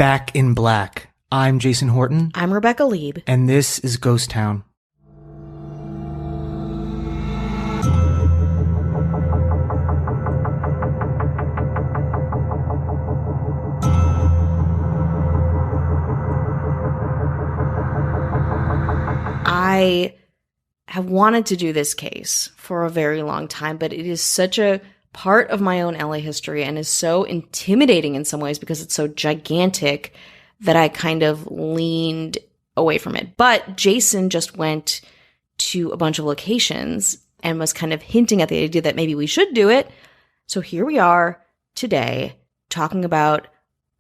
Back in Black. I'm Jason Horton. I'm Rebecca Lieb. And this is Ghost Town. I have wanted to do this case for a very long time, but it is such a part of my own LA history and is so intimidating in some ways because it's so gigantic that I kind of leaned away from it. But Jason just went to a bunch of locations and was kind of hinting at the idea that maybe we should do it. So here we are today talking about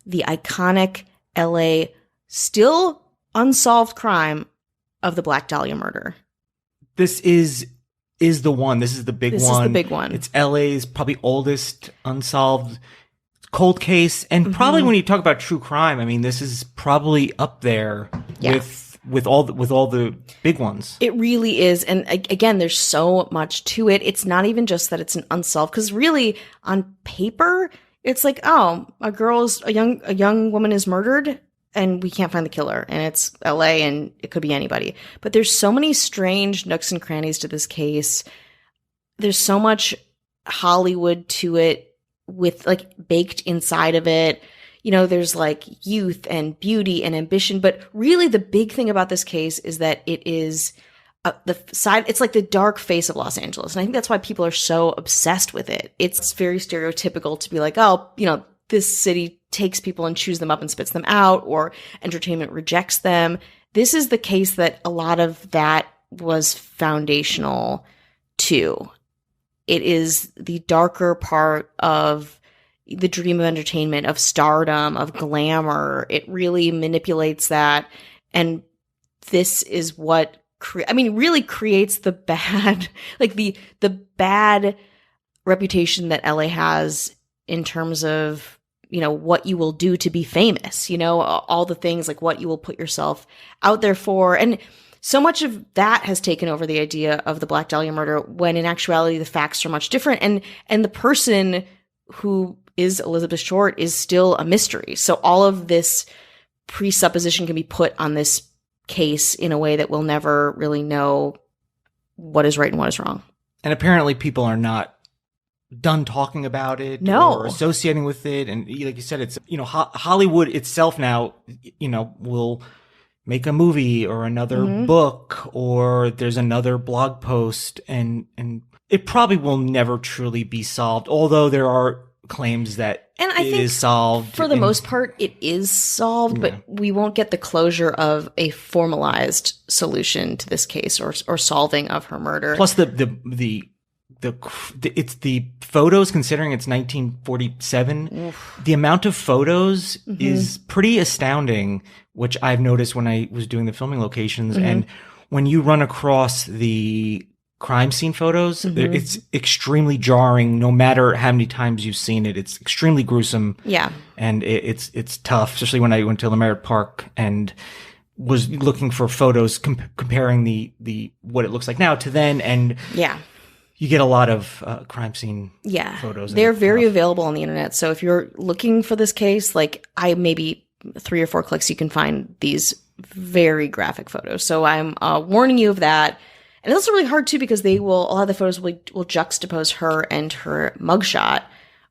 the iconic LA still unsolved crime of the Black Dahlia murder. This is the one. This is the big one. This is the big one. It's LA's probably oldest unsolved cold case. And probably when you talk about true crime, I mean, this is probably up there with all the big ones. It really is. And again, there's so much to it. It's not even just that it's an unsolved, because really on paper, it's like, oh, a young woman is murdered and we can't find the killer, and it's LA and it could be anybody. But there's so many strange nooks and crannies to this case. There's so much Hollywood to it with like baked inside of it. You know, there's like youth and beauty and ambition. But really the big thing about this case is that it is it's like the dark face of Los Angeles. And I think that's why people are so obsessed with it. It's very stereotypical to be like, oh, you know, this city takes people and chews them up and spits them out, or entertainment rejects them. This is the case that a lot of that was foundational to. It is the darker part of the dream of entertainment, of stardom, of glamour. It really manipulates that. And this is what really creates the bad, like the bad reputation that LA has in terms of, you know, what you will do to be famous, you know, all the things like what you will put yourself out there for. And so much of that has taken over the idea of the Black Dahlia murder, when in actuality, the facts are much different. And the person who is Elizabeth Short is still a mystery. So all of this presupposition can be put on this case in a way that we'll never really know what is right and what is wrong. And apparently people are not done talking about it or associating with it. And like you said, it's, you know, Hollywood itself now, you know, will make a movie or another book, or there's another blog post, and it probably will never truly be solved, although there are claims that it is solved. For the most part, it is solved, but we won't get the closure of a formalized solution to this case or solving of her murder. Plus it's the photos, considering it's 1947. Oof. The amount of photos is pretty astounding, which I've noticed when I was doing the filming locations. And when you run across the crime scene photos, it's extremely jarring. No matter how many times you've seen it, it's extremely gruesome. Yeah, and it's tough, especially when I went to Leimert Park and was looking for photos comparing the what it looks like now to then. And you get a lot of crime scene photos. They're very available on the internet. So if you're looking for this case, like maybe 3 or 4 clicks, you can find these very graphic photos. So I'm warning you of that. And it's also really hard too, because a lot of the photos will juxtapose her and her mugshot,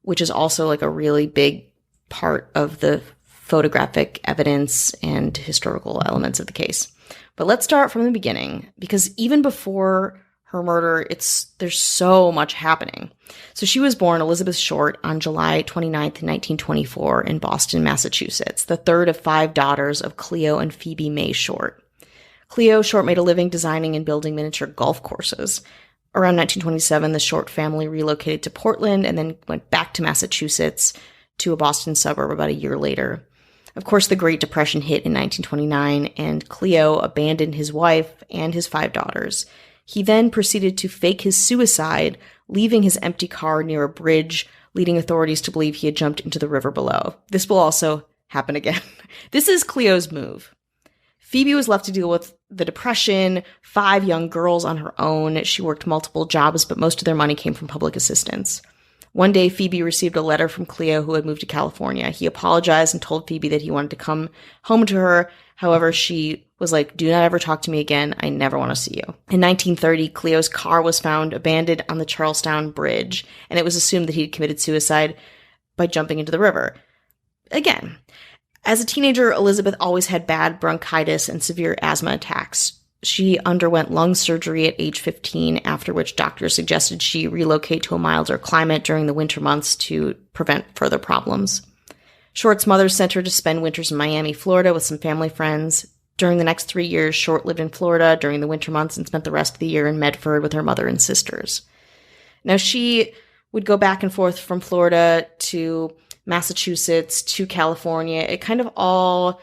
which is also like a really big part of the photographic evidence and historical elements of the case. But let's start from the beginning, because even before her murder, there's so much happening. So she was born Elizabeth Short on July 29th, 1924 in Boston, Massachusetts, the third of 5 daughters of Cleo and Phoebe May Short. Cleo Short made a living designing and building miniature golf courses. Around 1927, the Short family relocated to Portland and then went back to Massachusetts to a Boston suburb about a year later. Of course, the Great Depression hit in 1929, and Cleo abandoned his wife and his 5 daughters. He then proceeded to fake his suicide, leaving his empty car near a bridge, leading authorities to believe he had jumped into the river below. This will also happen again. This is Cleo's move. Phoebe was left to deal with the Depression, 5 young girls on her own. She worked multiple jobs, but most of their money came from public assistance. One day, Phoebe received a letter from Cleo, who had moved to California. He apologized and told Phoebe that he wanted to come home to her. However, she was like, "Do not ever talk to me again. I never want to see you." In 1930, Cleo's car was found abandoned on the Charlestown Bridge, and it was assumed that he had committed suicide by jumping into the river. Again, as a teenager, Elizabeth always had bad bronchitis and severe asthma attacks. She underwent lung surgery at age 15, after which doctors suggested she relocate to a milder climate during the winter months to prevent further problems. Short's mother sent her to spend winters in Miami, Florida with some family friends. During the next 3 years, Short lived in Florida during the winter months and spent the rest of the year in Medford with her mother and sisters. Now, she would go back and forth from Florida to Massachusetts to California. It kind of all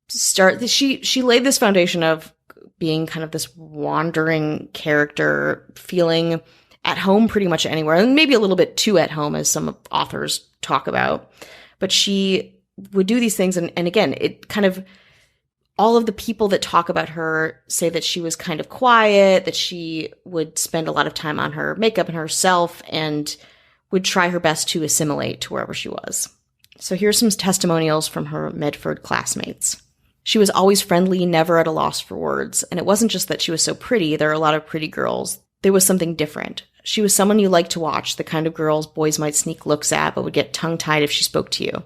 she laid this foundation of being kind of this wandering character, feeling at home pretty much anywhere, and maybe a little bit too at home, as some authors talk about. But she would do these things, and again, it kind of, all of the people that talk about her say that she was kind of quiet, that she would spend a lot of time on her makeup and herself, and would try her best to assimilate to wherever she was. So here's some testimonials from her Medford classmates. She was always friendly, never at a loss for words. And it wasn't just that she was so pretty. There are a lot of pretty girls. There was something different. She was someone you liked to watch, the kind of girls boys might sneak looks at, but would get tongue-tied if she spoke to you.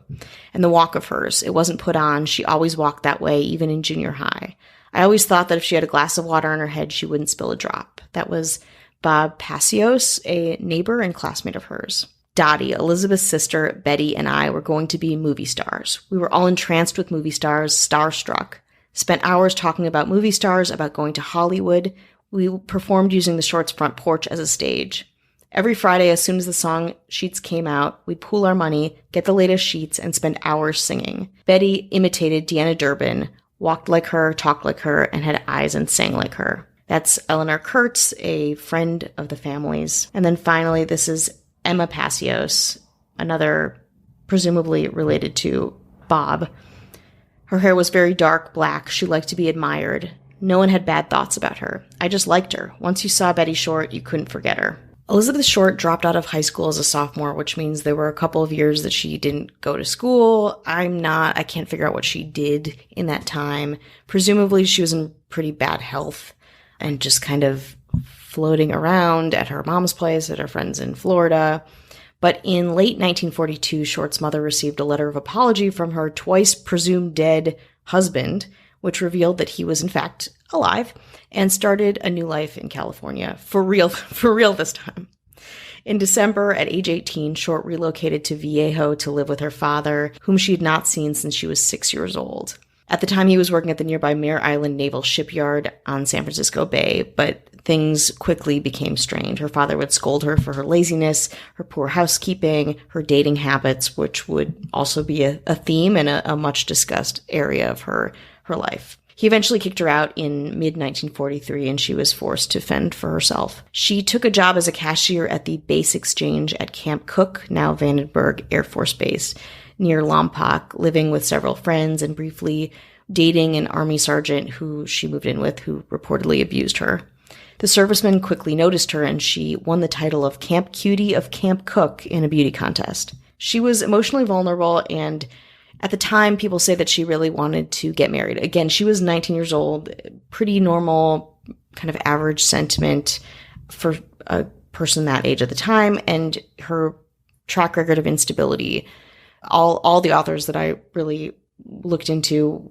And the walk of hers, it wasn't put on. She always walked that way, even in junior high. I always thought that if she had a glass of water on her head, she wouldn't spill a drop. That was Bob Passios, a neighbor and classmate of hers. Dottie, Elizabeth's sister, Betty, and I were going to be movie stars. We were all entranced with movie stars, starstruck. Spent hours talking about movie stars, about going to Hollywood. We performed using the Shorts' front porch as a stage. Every Friday, as soon as the song sheets came out, we'd pool our money, get the latest sheets, and spend hours singing. Betty imitated Deanna Durbin, walked like her, talked like her, and had eyes and sang like her. That's Eleanor Kurtz, a friend of the family's. And then finally, this is Emma Passios, another presumably related to Bob. Her hair was very dark black. She liked to be admired. No one had bad thoughts about her. I just liked her. Once you saw Betty Short, you couldn't forget her. Elizabeth Short dropped out of high school as a sophomore, which means there were a couple of years that she didn't go to school. I can't figure out what she did in that time. Presumably she was in pretty bad health and just kind of floating around at her mom's place, at her friends in Florida. But in late 1942, Short's mother received a letter of apology from her twice presumed dead husband, which revealed that he was in fact alive and started a new life in California. For real this time. In December, at age 18, Short relocated to Viejo to live with her father, whom she had not seen since she was 6 years old. At the time, he was working at the nearby Mare Island Naval Shipyard on San Francisco Bay, but things quickly became strained. Her father would scold her for her laziness, her poor housekeeping, her dating habits, which would also be a theme and a much discussed area of her life. He eventually kicked her out in mid-1943, and she was forced to fend for herself. She took a job as a cashier at the base exchange at Camp Cook, now Vandenberg Air Force Base, near Lompoc, living with several friends and briefly dating an Army sergeant who she moved in with, who reportedly abused her. The servicemen quickly noticed her, and she won the title of Camp Cutie of Camp Cook in a beauty contest. She was emotionally vulnerable, and at the time, people say that she really wanted to get married. Again, she was 19 years old, pretty normal, kind of average sentiment for a person that age at the time, and her track record of instability. All the authors that I really looked into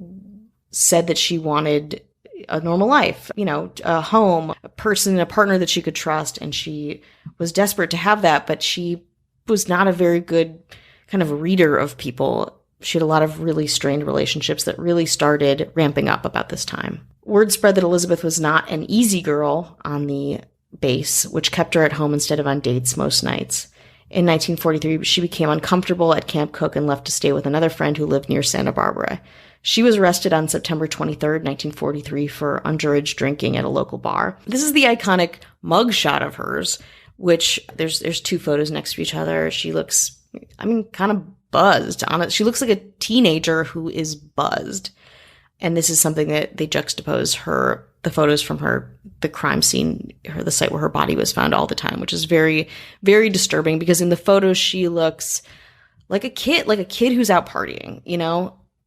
said that she wanted a normal life, a home, a person, a partner that she could trust, and she was desperate to have that, but she was not a very good kind of reader of people. She had a lot of really strained relationships that really started ramping up about this time. Word spread that Elizabeth was not an easy girl on the base, which kept her at home instead of on dates most nights. In 1943, she became uncomfortable at Camp Cook and left to stay with another friend who lived near Santa Barbara. She was arrested on September 23rd, 1943 for underage drinking at a local bar. This is the iconic mugshot of hers, which there's two photos next to each other. She looks, kind of buzzed on it. She looks like a teenager who is buzzed. And this is something that they juxtapose her the photos from the crime scene, the site where her body was found all the time, which is very, very disturbing because in the photos she looks like a kid who's out partying,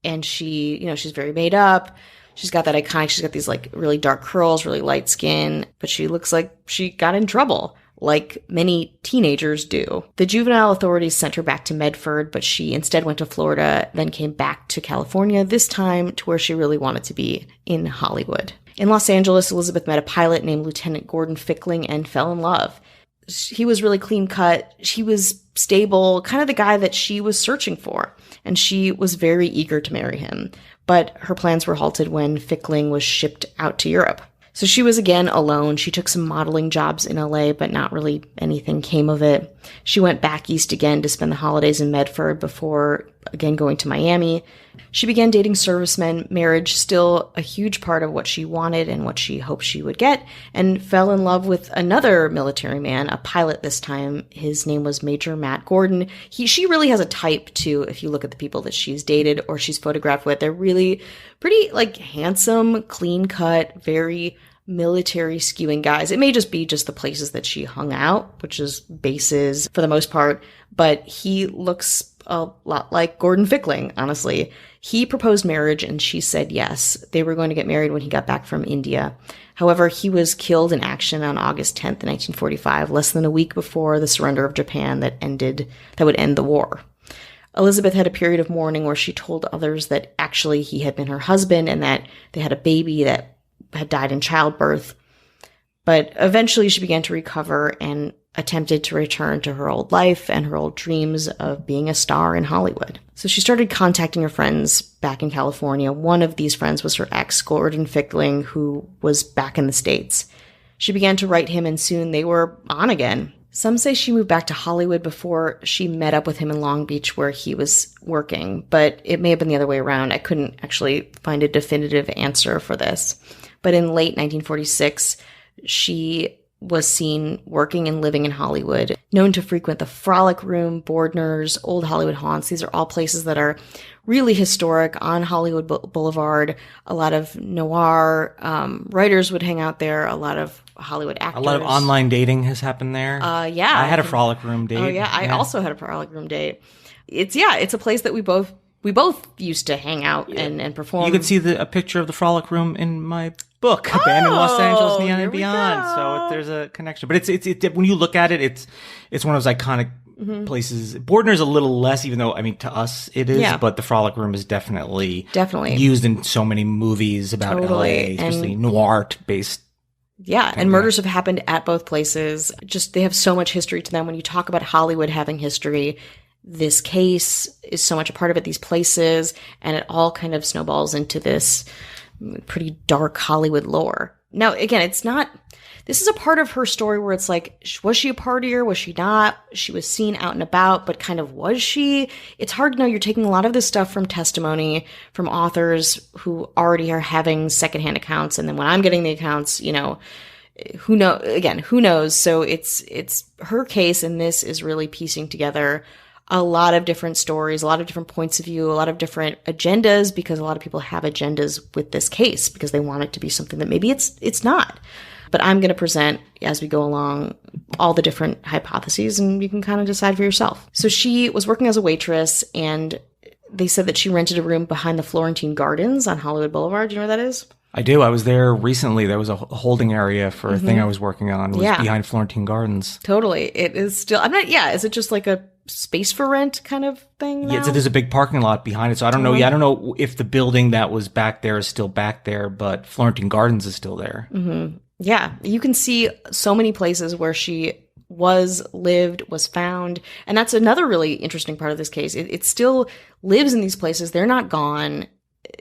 and she's very made up. She's got that iconic, she's got these like really dark curls, really light skin, but she looks like she got in trouble, like many teenagers do. The juvenile authorities sent her back to Medford, but she instead went to Florida, then came back to California, this time to where she really wanted to be, in Hollywood. In Los Angeles, Elizabeth met a pilot named Lieutenant Gordon Fickling and fell in love. He was really clean cut. He was stable, kind of the guy that she was searching for. And she was very eager to marry him. But her plans were halted when Fickling was shipped out to Europe. So she was again alone. She took some modeling jobs in LA, but not really anything came of it. She went back east again to spend the holidays in Medford before again going to Miami. She began dating servicemen, marriage still a huge part of what she wanted and what she hoped she would get, and fell in love with another military man, a pilot this time. His name was Major Matt Gordon. She really has a type too, if you look at the people that she's dated or she's photographed with. They're really pretty like handsome, clean cut, very military skewing guys. It may just be the places that she hung out, which is bases for the most part, but he looks a lot like Gordon Fickling, honestly. He proposed marriage and she said yes. They were going to get married when he got back from India. However, he was killed in action on August 10th, 1945, less than a week before the surrender of Japan that would end the war. Elizabeth had a period of mourning where she told others that actually he had been her husband and that they had a baby that had died in childbirth. But eventually she began to recover and attempted to return to her old life and her old dreams of being a star in Hollywood. So she started contacting her friends back in California. One of these friends was her ex, Gordon Fickling, who was back in the States. She began to write him and soon they were on again. Some say she moved back to Hollywood before she met up with him in Long Beach where he was working, but it may have been the other way around. I couldn't actually find a definitive answer for this. But in late 1946, she was seen working and living in Hollywood, known to frequent the Frolic Room, Bordner's, Old Hollywood Haunts. These are all places that are really historic on Hollywood Boulevard. A lot of noir writers would hang out there, a lot of Hollywood actors. A lot of online dating has happened there. Yeah. I had a Frolic Room date. Oh, yeah. I also had a Frolic Room date. It's a place that we both used to hang out and perform. You could see a picture of the Frolic Room in my book, Abandoned Los Angeles, Neon and Beyond. So there's a connection. But it's when you look at it, it's one of those iconic places. Bordner's a little less, even though, I mean, to us it is, but the Frolic Room is definitely used in so many movies about LA, especially noir-based. Yeah, and murders have happened at both places. They have so much history to them. When you talk about Hollywood having history, this case is so much a part of it, these places, and it all kind of snowballs into this pretty dark Hollywood lore. Now, again, this is a part of her story where it's like, was she a partier? Was she not? She was seen out and about, but kind of was she? It's hard to know. You're taking a lot of this stuff from testimony, from authors who already are having secondhand accounts. And then when I'm getting the accounts, who knows? So it's her case, and this is really piecing together a lot of different stories, a lot of different points of view, a lot of different agendas, because a lot of people have agendas with this case because they want it to be something that maybe it's not. But I'm going to present, as we go along, all the different hypotheses, and you can kind of decide for yourself. So she was working as a waitress, and they said that she rented a room behind the Florentine Gardens on Hollywood Boulevard. Do you know where that is? I do. I was there recently. There was a holding area for a thing I was working on. It was behind Florentine Gardens. Totally. It is still, is it just like a space for rent kind of thing now? Yeah, there's a big parking lot behind it. So I don't know. Yeah, I don't know if the building that was back there is still back there, but Florentine Gardens is still there. Mm-hmm. Yeah. You can see so many places where she lived, was found. And that's another really interesting part of this case. It still lives in these places. They're not gone.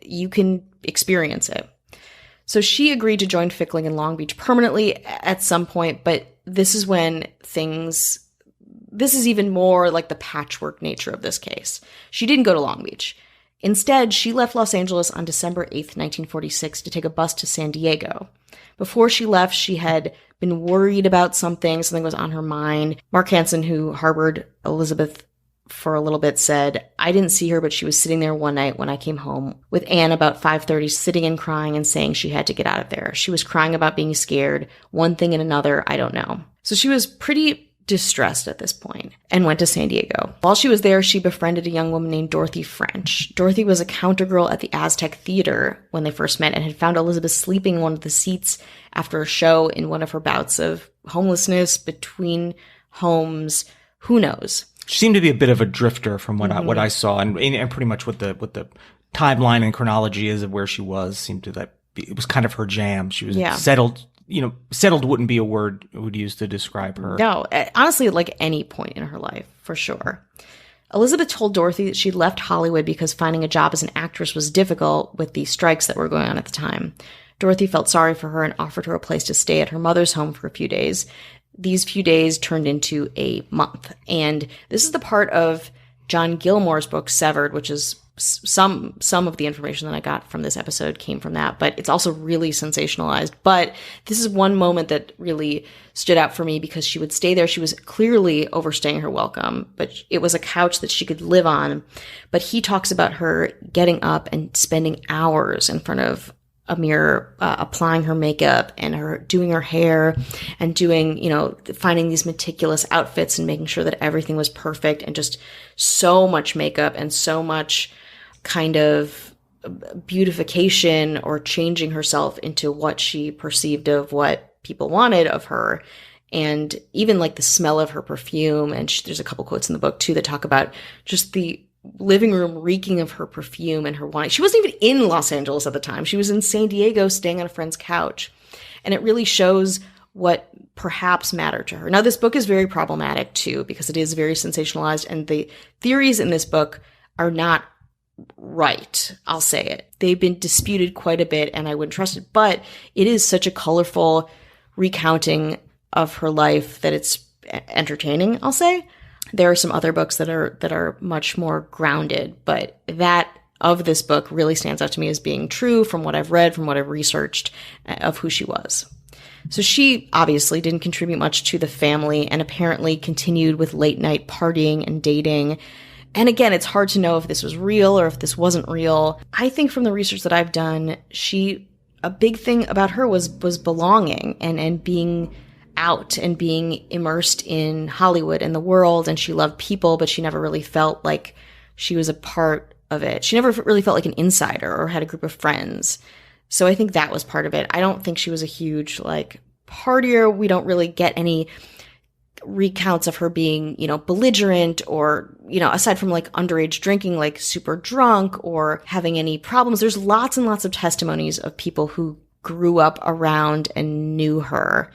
You can experience it. So she agreed to join Fickling in Long Beach permanently at some point, but this is when this is even more like the patchwork nature of this case. She didn't go to Long Beach. Instead, she left Los Angeles on December 8th, 1946 to take a bus to San Diego. Before she left, she had been worried about something was on her mind. Mark Hansen, who harbored Elizabeth for a little bit, said, "I didn't see her, but she was sitting there one night when I came home with Anne about 5:30, sitting and crying and saying she had to get out of there. She was crying about being scared, one thing and another, I don't know." So she was pretty distressed at this point and went to San Diego. While she was there, she befriended a young woman named Dorothy French. Dorothy was a countergirl at the Aztec Theater when they first met and had found Elizabeth sleeping in one of the seats after a show in one of her bouts of homelessness between homes. Who knows? She seemed to be a bit of a drifter from what I saw, and pretty much what the timeline and chronology is of where she was seemed to it was kind of her jam. She was settled. Settled wouldn't be a word I would use to describe her. No, honestly, like any point in her life, for sure. Elizabeth told Dorothy that she'd left Hollywood because finding a job as an actress was difficult with the strikes that were going on at the time. Dorothy felt sorry for her and offered her a place to stay at her mother's home for a few days. These few days turned into a month. And this is the part of John Gilmore's book, Severed, which is some of the information that I got from this episode came from that, but it's also really sensationalized. But this is one moment that really stood out for me because she would stay there. She was clearly overstaying her welcome, but it was a couch that she could live on. But he talks about her getting up and spending hours in front of a mirror, applying her makeup and her doing her hair and doing, finding these meticulous outfits and making sure that everything was perfect, and just so much makeup and so much kind of beautification or changing herself into what she perceived of what people wanted of her. And even like the smell of her perfume. And there's a couple quotes in the book too that talk about just the living room reeking of her perfume and her wine. She wasn't even in Los Angeles at the time. She was in San Diego staying on a friend's couch. And it really shows what perhaps mattered to her. Now, this book is very problematic too, because it is very sensationalized, and the theories in this book are not right. I'll say it. They've been disputed quite a bit, and I wouldn't trust it, but it is such a colorful recounting of her life that it's entertaining, I'll say. There are some other books that are much more grounded, but that of this book really stands out to me as being true from what I've read, from what I've researched of who she was. So she obviously didn't contribute much to the family and apparently continued with late night partying and dating. And again, it's hard to know if this was real or if this wasn't real. I think from the research that I've done, a big thing about her was belonging and being out and being immersed in Hollywood and the world. And she loved people, but she never really felt like she was a part of it. She never really felt like an insider or had a group of friends. So I think that was part of it. I don't think she was a huge partier. We don't really get any recounts of her being, belligerent or, aside from underage drinking, super drunk or having any problems. There's lots and lots of testimonies of people who grew up around and knew her.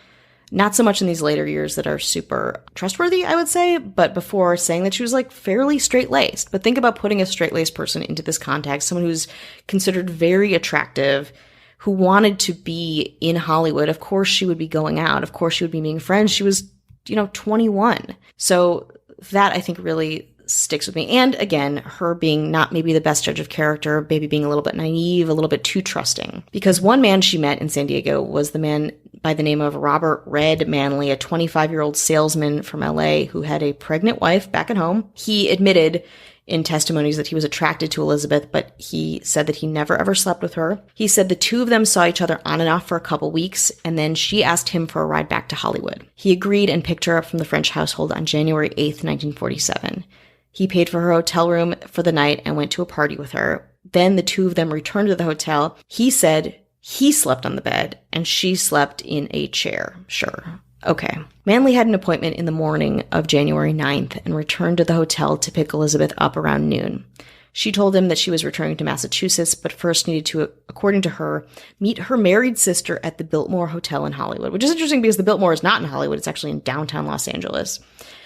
Not so much in these later years that are super trustworthy, I would say, but before, saying that she was fairly straight-laced. But think about putting a straight-laced person into this context, someone who's considered very attractive, who wanted to be in Hollywood. Of course she would be going out. Of course she would be meeting friends. She was 21. So that I think really sticks with me. And again, her being not maybe the best judge of character, maybe being a little bit naive, a little bit too trusting. Because one man she met in San Diego was the man by the name of Robert Red Manley, a 25-year-old salesman from LA who had a pregnant wife back at home. He admitted in testimonies that he was attracted to Elizabeth, but he said that he never ever slept with her. He said the two of them saw each other on and off for a couple weeks, and then she asked him for a ride back to Hollywood. He agreed and picked her up from the French household on January 8th, 1947. He paid for her hotel room for the night and went to a party with her. Then the two of them returned to the hotel. He said he slept on the bed and she slept in a chair. Sure. Okay. Manley had an appointment in the morning of January 9th and returned to the hotel to pick Elizabeth up around noon. She told him that she was returning to Massachusetts, but first needed to, according to her, meet her married sister at the Biltmore Hotel in Hollywood, which is interesting because the Biltmore is not in Hollywood. It's actually in downtown Los Angeles.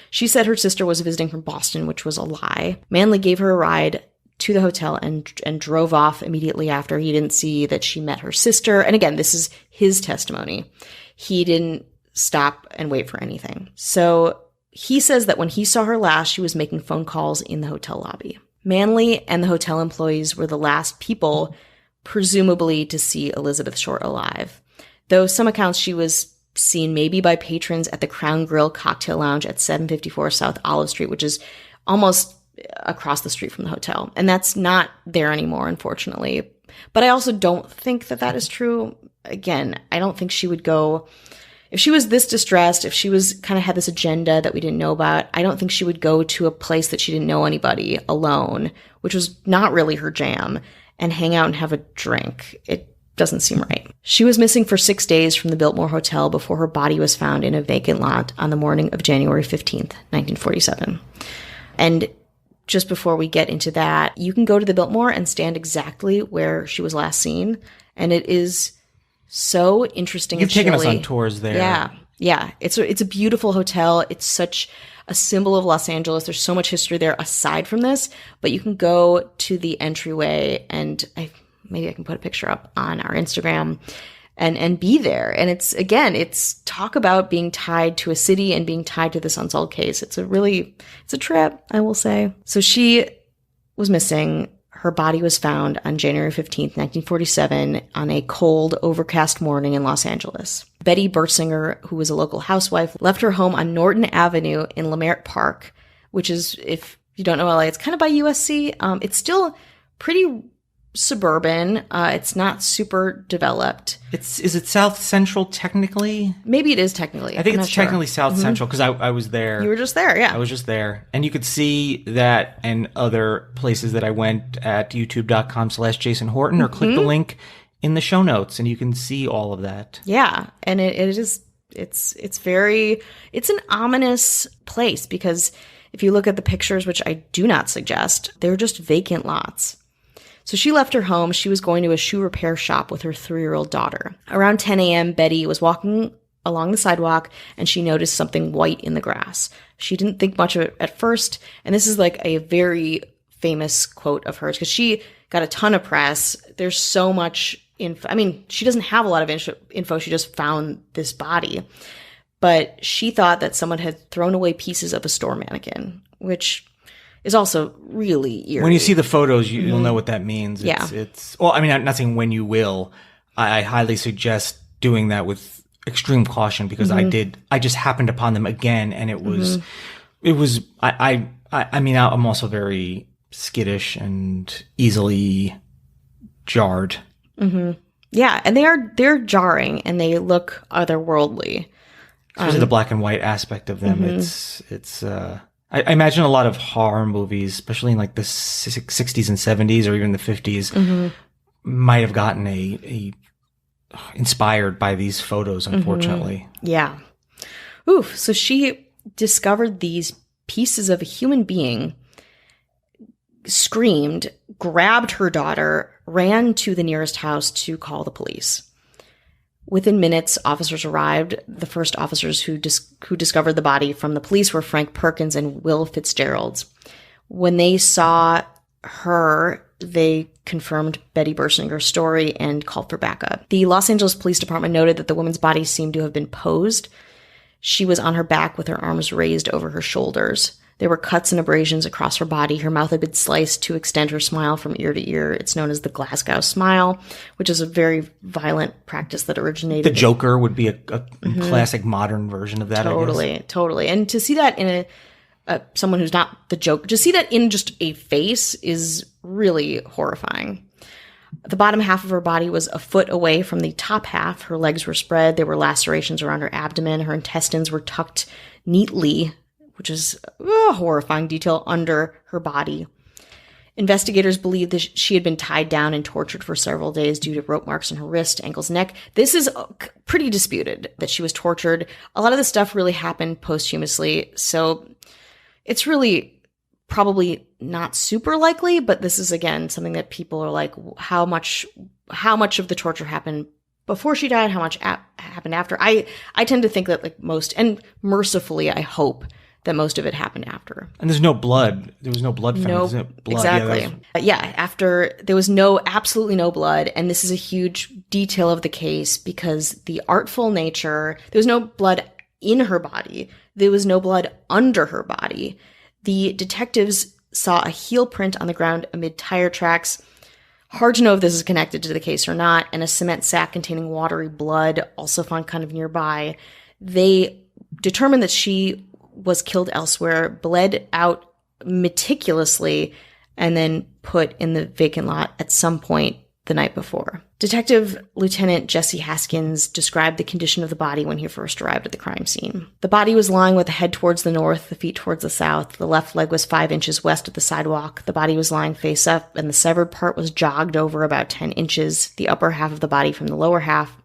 She said her sister was visiting from Boston, which was a lie. Manley gave her a ride to the hotel and drove off immediately after. He didn't see that she met her sister. And again, this is his testimony. He didn't stop and wait for anything. So he says that when he saw her last, she was making phone calls in the hotel lobby. Manley and the hotel employees were the last people, presumably, to see Elizabeth Short alive. Though some accounts she was seen maybe by patrons at the Crown Grill cocktail lounge at 754 South Olive Street, which is almost across the street from the hotel. And that's not there anymore, unfortunately. But I also don't think that that is true. Again, I don't think she would go, if she was this distressed, if she was kind of had this agenda that we didn't know about, I don't think she would go to a place that she didn't know anybody alone, which was not really her jam, and hang out and have a drink. It doesn't seem right. She was missing for 6 days from the Biltmore Hotel before her body was found in a vacant lot on the morning of January 15th, 1947. And just before we get into that, you can go to the Biltmore and stand exactly where she was last seen. And it is so interesting. You've taken us on tours there. Yeah. Yeah. It's a beautiful hotel. It's such a symbol of Los Angeles. There's so much history there aside from this, but you can go to the entryway, and maybe I can put a picture up on our Instagram and be there. And it's talk about being tied to a city and being tied to this unsolved case. It's a trip, I will say. So she was missing. Her body was found on January 15th, 1947 on a cold, overcast morning in Los Angeles. Betty Bersinger, who was a local housewife, left her home on Norton Avenue in Leimert Park, which is, if you don't know LA, it's kind of by USC. It's still pretty suburban. It's not super developed. Is it South Central technically? Maybe it is technically. I think it's technically South Central because I was there. You were just there, yeah. I was just there. And you could see that and other places that I went at youtube.com/Jason Horton, or click the link in the show notes and you can see all of that. Yeah. And it's an ominous place because if you look at the pictures, which I do not suggest, they're just vacant lots. So she left her home. She was going to a shoe repair shop with her 3-year-old daughter. Around 10 a.m., Betty was walking along the sidewalk and she noticed something white in the grass. She didn't think much of it at first. And this is like a very famous quote of hers because she got a ton of press. There's so much info. I mean, she doesn't have a lot of info. She just found this body. But she thought that someone had thrown away pieces of a store mannequin, which is also really eerie. When you see the photos, you'll know what that means. Yeah. Well, I mean, I'm not saying when you will. I highly suggest doing that with extreme caution because I just happened upon them again, and it was, I mean, I'm also very skittish and easily jarred. Yeah, and they're jarring and they look otherworldly. Especially the black and white aspect of them. It's I imagine a lot of horror movies, especially in like the 60s and 70s or even the 50s, might have gotten inspired by these photos, unfortunately. Yeah. Oof. So she discovered these pieces of a human being, screamed, grabbed her daughter, ran to the nearest house to call the police. Within minutes, officers arrived. The first officers who discovered the body from the police were Frank Perkins and Will Fitzgerald. When they saw her, they confirmed Betty Bersinger's story and called for backup. The Los Angeles Police Department noted that the woman's body seemed to have been posed. She was on her back with her arms raised over her shoulders. There were cuts and abrasions across her body. Her mouth had been sliced to extend her smile from ear to ear. It's known as the Glasgow smile, which is a very violent practice that originated. The Joker would be a classic modern version of that. Totally. And to see that in someone who's not the Joker, to see that in just a face is really horrifying. The bottom half of her body was a foot away from the top half. Her legs were spread. There were lacerations around her abdomen. Her intestines were tucked neatly, which is a horrifying detail, under her body. Investigators believe that she had been tied down and tortured for several days due to rope marks on her wrist, ankles, neck. This is pretty disputed that she was tortured. A lot of this stuff really happened posthumously, so it's really probably not super likely, but this is, again, something that people are like, how much of the torture happened before she died, how much happened after? I tend to think that like most, and mercifully, I hope that most of it happened after. And there's no blood. There was no blood found. No, exactly. After there was absolutely no blood. And this is a huge detail of the case because the artful nature, there was no blood in her body. There was no blood under her body. The detectives saw a heel print on the ground amid tire tracks. Hard to know if this is connected to the case or not. And a cement sack containing watery blood also found kind of nearby. They determined that she was killed elsewhere, bled out meticulously and then put in the vacant lot at some point the night before. Detective Lieutenant Jesse Haskins described the condition of the body when he first arrived at the crime scene. The body was lying with the head towards the north, the feet towards the south. The left leg was 5 inches west of the sidewalk. The body was lying face up, and the severed part was jogged over about 10 inches, the upper half of the body from the lower half.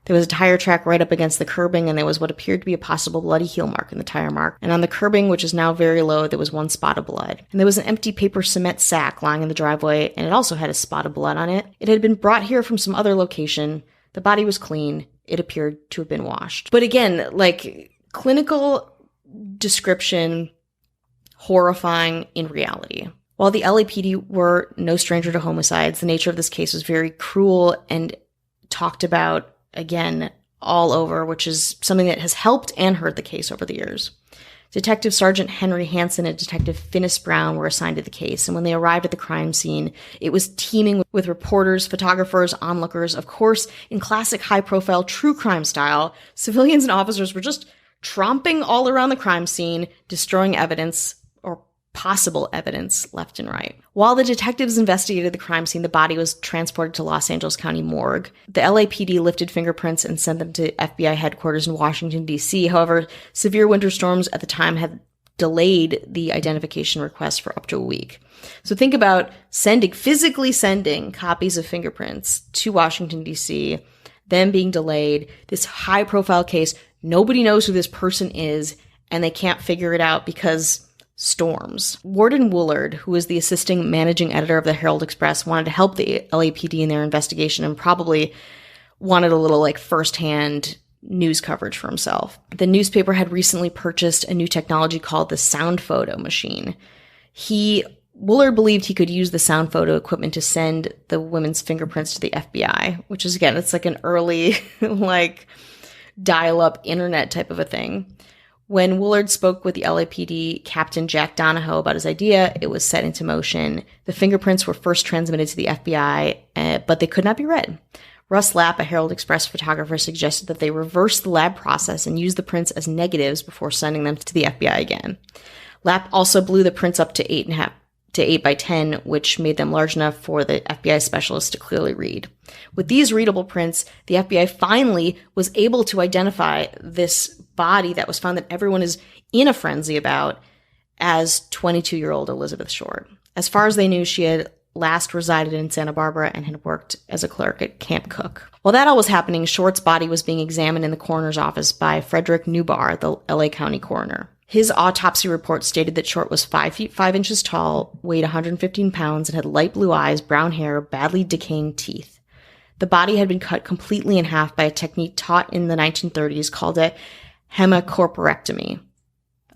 There was a tire track right up against the curbing, and there was what appeared to be a possible bloody heel mark in the tire mark. And on the curbing, which is now very low, there was one spot of blood. And there was an empty paper cement sack lying in the driveway, and it also had a spot of blood on it. It had been brought here from some other location. The body was clean. It appeared to have been washed. But again, like, clinical description, horrifying in reality. While the LAPD were no stranger to homicides, the nature of this case was very cruel and talked about again, all over, which is something that has helped and hurt the case over the years. Detective Sergeant Henry Hansen and Detective Finnis Brown were assigned to the case, and when they arrived at the crime scene, it was teeming with reporters, photographers, onlookers. Of course, in classic high-profile true crime style, civilians and officers were just tromping all around the crime scene, destroying evidence, or possible evidence, left and right. While the detectives investigated the crime scene, the body was transported to Los Angeles County morgue. The LAPD lifted fingerprints and sent them to FBI headquarters in Washington, D.C. However, severe winter storms at the time had delayed the identification request for up to a week. So think about physically sending copies of fingerprints to Washington, D.C., them being delayed, this high-profile case, nobody knows who this person is, and they can't figure it out because storms. Warden Woolard, who was the assisting managing editor of the Herald Express, wanted to help the LAPD in their investigation and probably wanted a little firsthand news coverage for himself. The newspaper had recently purchased a new technology called the sound photo machine. Woolard believed he could use the sound photo equipment to send the women's fingerprints to the FBI, which is, again, it's like an early dial-up internet type of a thing. When Woolard spoke with the LAPD Captain Jack Donahoe about his idea, it was set into motion. The fingerprints were first transmitted to the FBI, but they could not be read. Russ Lapp, a Herald Express photographer, suggested that they reverse the lab process and use the prints as negatives before sending them to the FBI again. Lapp also blew the prints up to 8 by 10, which made them large enough for the FBI specialists to clearly read. With these readable prints, the FBI finally was able to identify this body that was found that everyone is in a frenzy about as 22-year-old Elizabeth Short. As far as they knew, she had last resided in Santa Barbara and had worked as a clerk at Camp Cook. While that all was happening, Short's body was being examined in the coroner's office by Frederick Newbar, the LA County coroner. His autopsy report stated that Short was 5 feet 5 inches tall, weighed 115 pounds, and had light blue eyes, brown hair, badly decaying teeth. The body had been cut completely in half by a technique taught in the 1930s called a hemicorporectomy.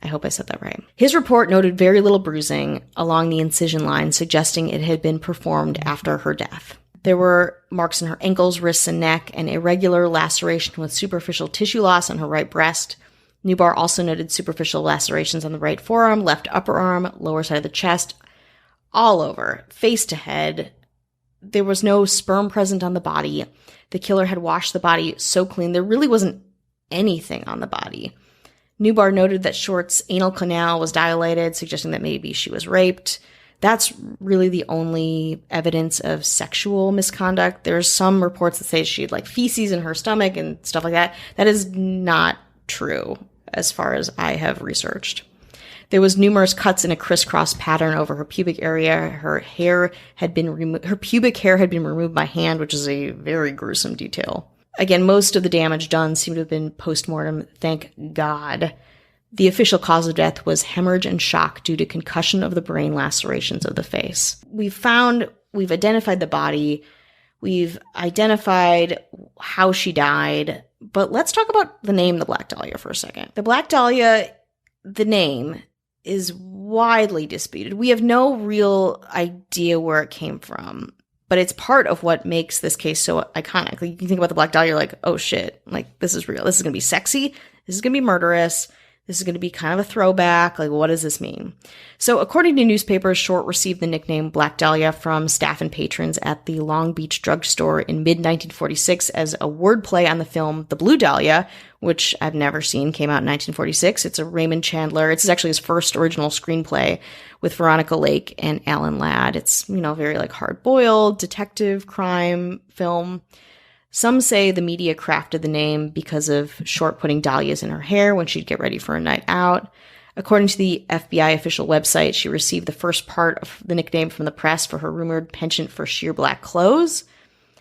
I hope I said that right. His report noted very little bruising along the incision line, suggesting it had been performed after her death. There were marks on her ankles, wrists, and neck, and irregular laceration with superficial tissue loss on her right breast. Newbar also noted superficial lacerations on the right forearm, left upper arm, lower side of the chest, all over, face to head. There was no sperm present on the body. The killer had washed the body so clean, there really wasn't anything on the body. Newbar noted that Short's anal canal was dilated, suggesting that maybe she was raped. That's really the only evidence of sexual misconduct. There's some reports that say she had feces in her stomach and stuff like that. That is not true as far as I have researched. There was numerous cuts in a crisscross pattern over her pubic area. Her pubic hair had been removed by hand, which is a very gruesome detail. Again, most of the damage done seemed to have been post-mortem, thank God. The official cause of death was hemorrhage and shock due to concussion of the brain, lacerations of the face. We've identified the body, we've identified how she died, but let's talk about the name, the Black Dahlia, for a second. The Black Dahlia, the name, is widely disputed. We have no real idea where it came from. But it's part of what makes this case so iconic. You think about the Black Dahlia, you're like, oh shit, this is real. This is going to be sexy. This is going to be murderous. This is going to be kind of a throwback. Like, what does this mean? So according to newspapers, Short received the nickname Black Dahlia from staff and patrons at the Long Beach drugstore in mid-1946 as a wordplay on the film The Blue Dahlia, which I've never seen, came out in 1946. It's a Raymond Chandler. It's actually his first original screenplay with Veronica Lake and Alan Ladd. It's, very like hard-boiled detective crime film. Some say the media crafted the name because of Short putting dahlias in her hair when she'd get ready for a night out. According to the FBI official website, she received the first part of the nickname from the press for her rumored penchant for sheer black clothes.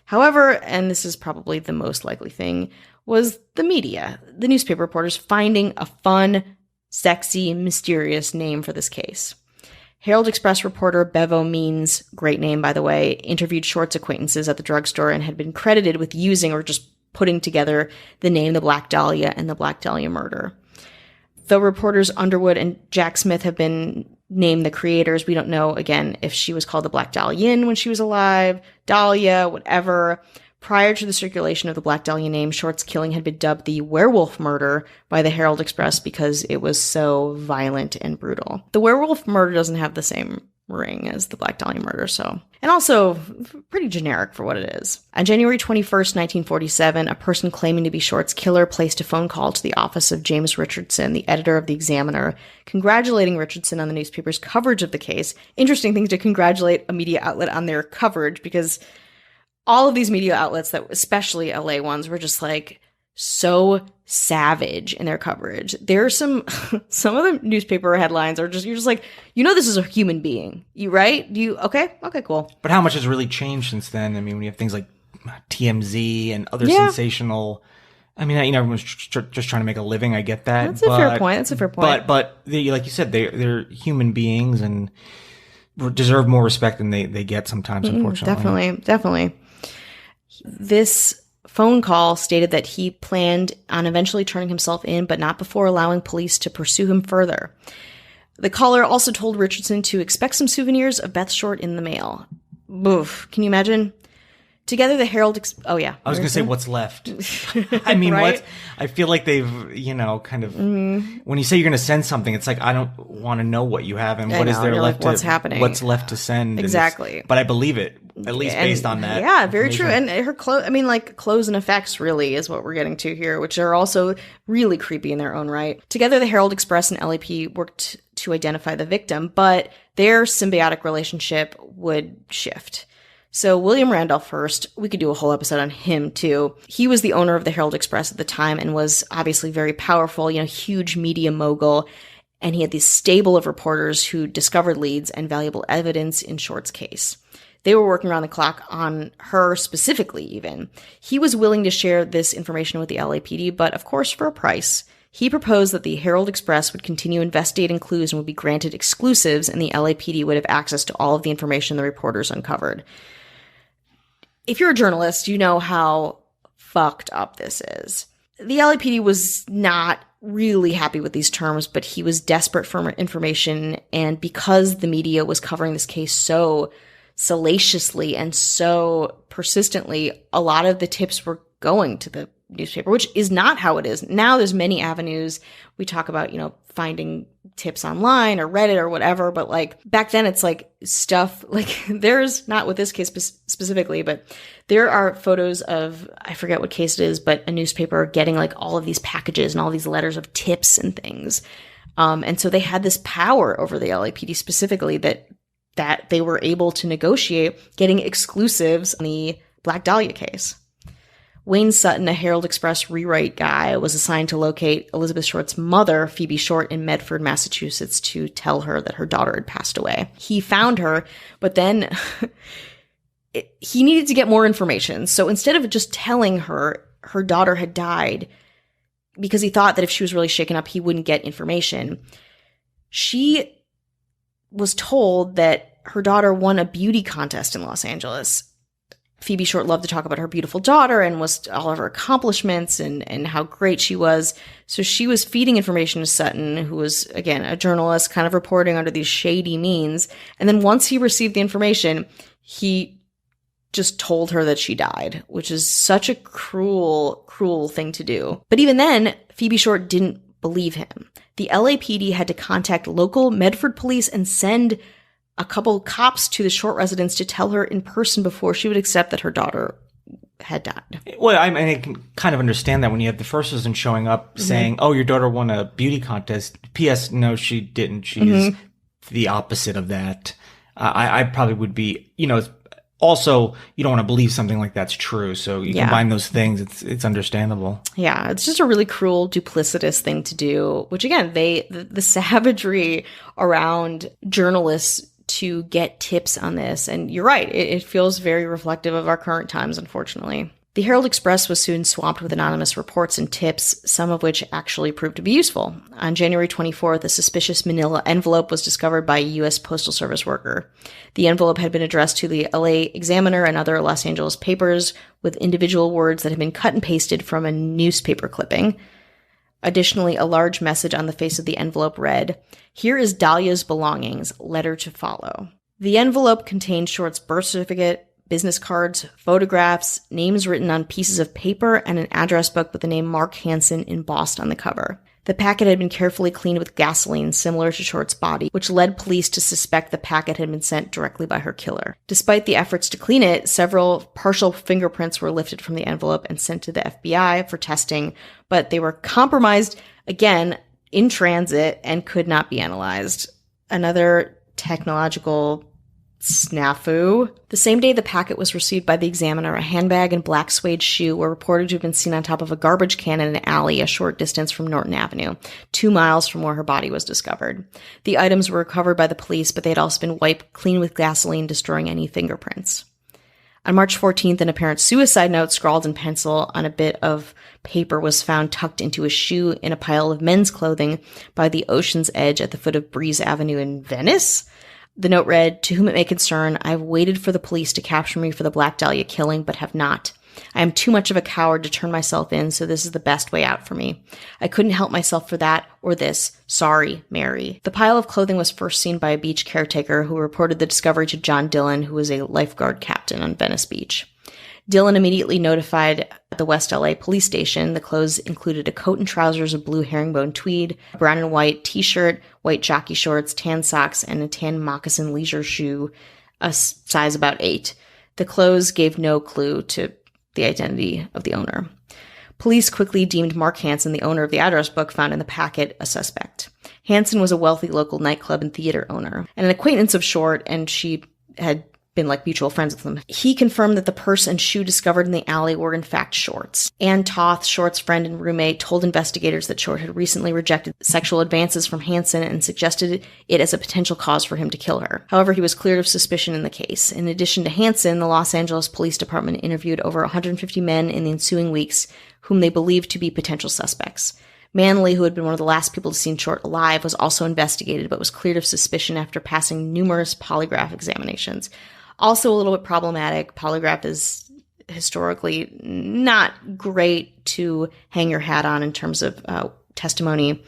However, and this is probably the most likely thing, was the media, the newspaper reporters, finding a fun, sexy, mysterious name for this case. Herald Express reporter Bevo Means, great name by the way, interviewed Short's acquaintances at the drugstore and had been credited with using or just putting together the name The Black Dahlia and the Black Dahlia murder. Though reporters Underwood and Jack Smith have been named the creators, we don't know, again, if she was called the Black Dahlian when she was alive, Dahlia, whatever. Prior to the circulation of the Black Dahlia name, Short's killing had been dubbed the werewolf murder by the Herald Express because it was so violent and brutal. The werewolf murder doesn't have the same ring as the Black Dahlia murder, and also pretty generic for what it is. On January 21st, 1947, a person claiming to be Short's killer placed a phone call to the office of James Richardson, the editor of the Examiner, congratulating Richardson on the newspaper's coverage of the case. Interesting thing to congratulate a media outlet on their coverage, because all of these media outlets, that especially LA ones, were just like so savage in their coverage. There's some of the newspaper headlines are just, you're just like, this is a human being. Okay, cool. But how much has really changed since then? I mean, when you have things like TMZ and other sensational, everyone's just trying to make a living. I get that. That's a fair point. But they, like you said, they're human beings and deserve more respect than they get sometimes, unfortunately. Definitely. This phone call stated that he planned on eventually turning himself in, but not before allowing police to pursue him further. The caller also told Richardson to expect some souvenirs of Beth Short in the mail. Oof. Can you imagine? Together, the Herald... I was going to say, what's left? Right? I feel like they've, kind of... When you say you're going to send something, it's like, I don't want to know what you have and what is there left what's happening. What's left to send. Exactly. But I believe it, at least based on that. Yeah, very true. And her clothes and effects really is what we're getting to here, which are also really creepy in their own right. Together, the Herald Express and LAP worked to identify the victim, but their symbiotic relationship would shift. So William Randolph Hearst, we could do a whole episode on him too. He was the owner of the Herald Express at the time and was obviously very powerful, huge media mogul. And he had this stable of reporters who discovered leads and valuable evidence in Short's case. They were working around the clock on her specifically even. He was willing to share this information with the LAPD, but of course for a price. He proposed that the Herald Express would continue investigating clues and would be granted exclusives, and the LAPD would have access to all of the information the reporters uncovered. If you're a journalist, you know how fucked up this is. The LAPD was not really happy with these terms, but he was desperate for information, and because the media was covering this case so salaciously and so persistently, a lot of the tips were going to the newspaper, which is not how it is. Now there's many avenues. We talk about, finding tips online or Reddit or whatever, but like back then it's like stuff like there's not with this case specifically, but there are photos of, I forget what case it is, but a newspaper getting like all of these packages and all these letters of tips and things. And so they had this power over the LAPD specifically that they were able to negotiate getting exclusives on the Black Dahlia case. Wayne Sutton, a Herald Express rewrite guy, was assigned to locate Elizabeth Short's mother, Phoebe Short, in Medford, Massachusetts, to tell her that her daughter had passed away. He found her, but then he needed to get more information. So instead of just telling her her daughter had died, because he thought that if she was really shaken up, he wouldn't get information, she was told that her daughter won a beauty contest in Los Angeles. Phoebe Short loved to talk about her beautiful daughter and was all of her accomplishments and how great she was. So she was feeding information to Sutton, who was, again, a journalist kind of reporting under these shady means. And then once he received the information, he just told her that she died, which is such a cruel, cruel thing to do. But even then, Phoebe Short didn't believe him. The LAPD had to contact local Medford police and send a couple cops to the Short residence to tell her in person before she would accept that her daughter had died. Well, I mean, I can kind of understand that when you have the first person showing up saying, oh, your daughter won a beauty contest. P.S. No, she didn't. She's the opposite of that. I probably would be, also, you don't want to believe something like that's true. So you combine those things, it's understandable. Yeah, it's just a really cruel, duplicitous thing to do, which again, the savagery around journalists to get tips on this. And you're right, it feels very reflective of our current times, unfortunately. The Herald Express was soon swamped with anonymous reports and tips, some of which actually proved to be useful. On January 24th, a suspicious manila envelope was discovered by a U.S. Postal Service worker. The envelope had been addressed to the LA Examiner and other Los Angeles papers with individual words that had been cut and pasted from a newspaper clipping. Additionally, a large message on the face of the envelope read, "Here is Dahlia's belongings, letter to follow." The envelope contained Short's birth certificate, business cards, photographs, names written on pieces of paper, and an address book with the name Mark Hansen embossed on the cover. The packet had been carefully cleaned with gasoline similar to Short's body, which led police to suspect the packet had been sent directly by her killer. Despite the efforts to clean it, several partial fingerprints were lifted from the envelope and sent to the FBI for testing, but they were compromised, again, in transit and could not be analyzed. Another technological snafu. The same day the packet was received by the Examiner, a handbag and black suede shoe were reported to have been seen on top of a garbage can in an alley a short distance from Norton Avenue, 2 miles from where her body was discovered. The items were recovered by the police, but they had also been wiped clean with gasoline, destroying any fingerprints. On March 14th, an apparent suicide note scrawled in pencil on a bit of paper was found tucked into a shoe in a pile of men's clothing by the ocean's edge at the foot of Breeze Avenue in Venice. The note read, "To whom it may concern, I have waited for the police to capture me for the Black Dahlia killing, but have not. I am too much of a coward to turn myself in, so this is the best way out for me. I couldn't help myself for that or this. Sorry, Mary." The pile of clothing was first seen by a beach caretaker who reported the discovery to John Dillon, who was a lifeguard captain on Venice Beach. Dillon immediately notified the West LA police station. The clothes included a coat and trousers of blue herringbone tweed, a brown and white t-shirt, white jockey shorts, tan socks, and a tan moccasin leisure shoe, a size about 8. The clothes gave no clue to the identity of the owner. Police quickly deemed Mark Hansen, the owner of the address book found in the packet, a suspect. Hansen was a wealthy local nightclub and theater owner, and an acquaintance of Short, and she had been like mutual friends with him. He confirmed that the purse and shoe discovered in the alley were in fact Short's. Ann Toth, Short's friend and roommate, told investigators that Short had recently rejected sexual advances from Hansen and suggested it as a potential cause for him to kill her. However, he was cleared of suspicion in the case. In addition to Hansen, the Los Angeles Police Department interviewed over 150 men in the ensuing weeks whom they believed to be potential suspects. Manley, who had been one of the last people to see Short alive, was also investigated but was cleared of suspicion after passing numerous polygraph examinations. Also a little bit problematic. Polygraph is historically not great to hang your hat on in terms of testimony.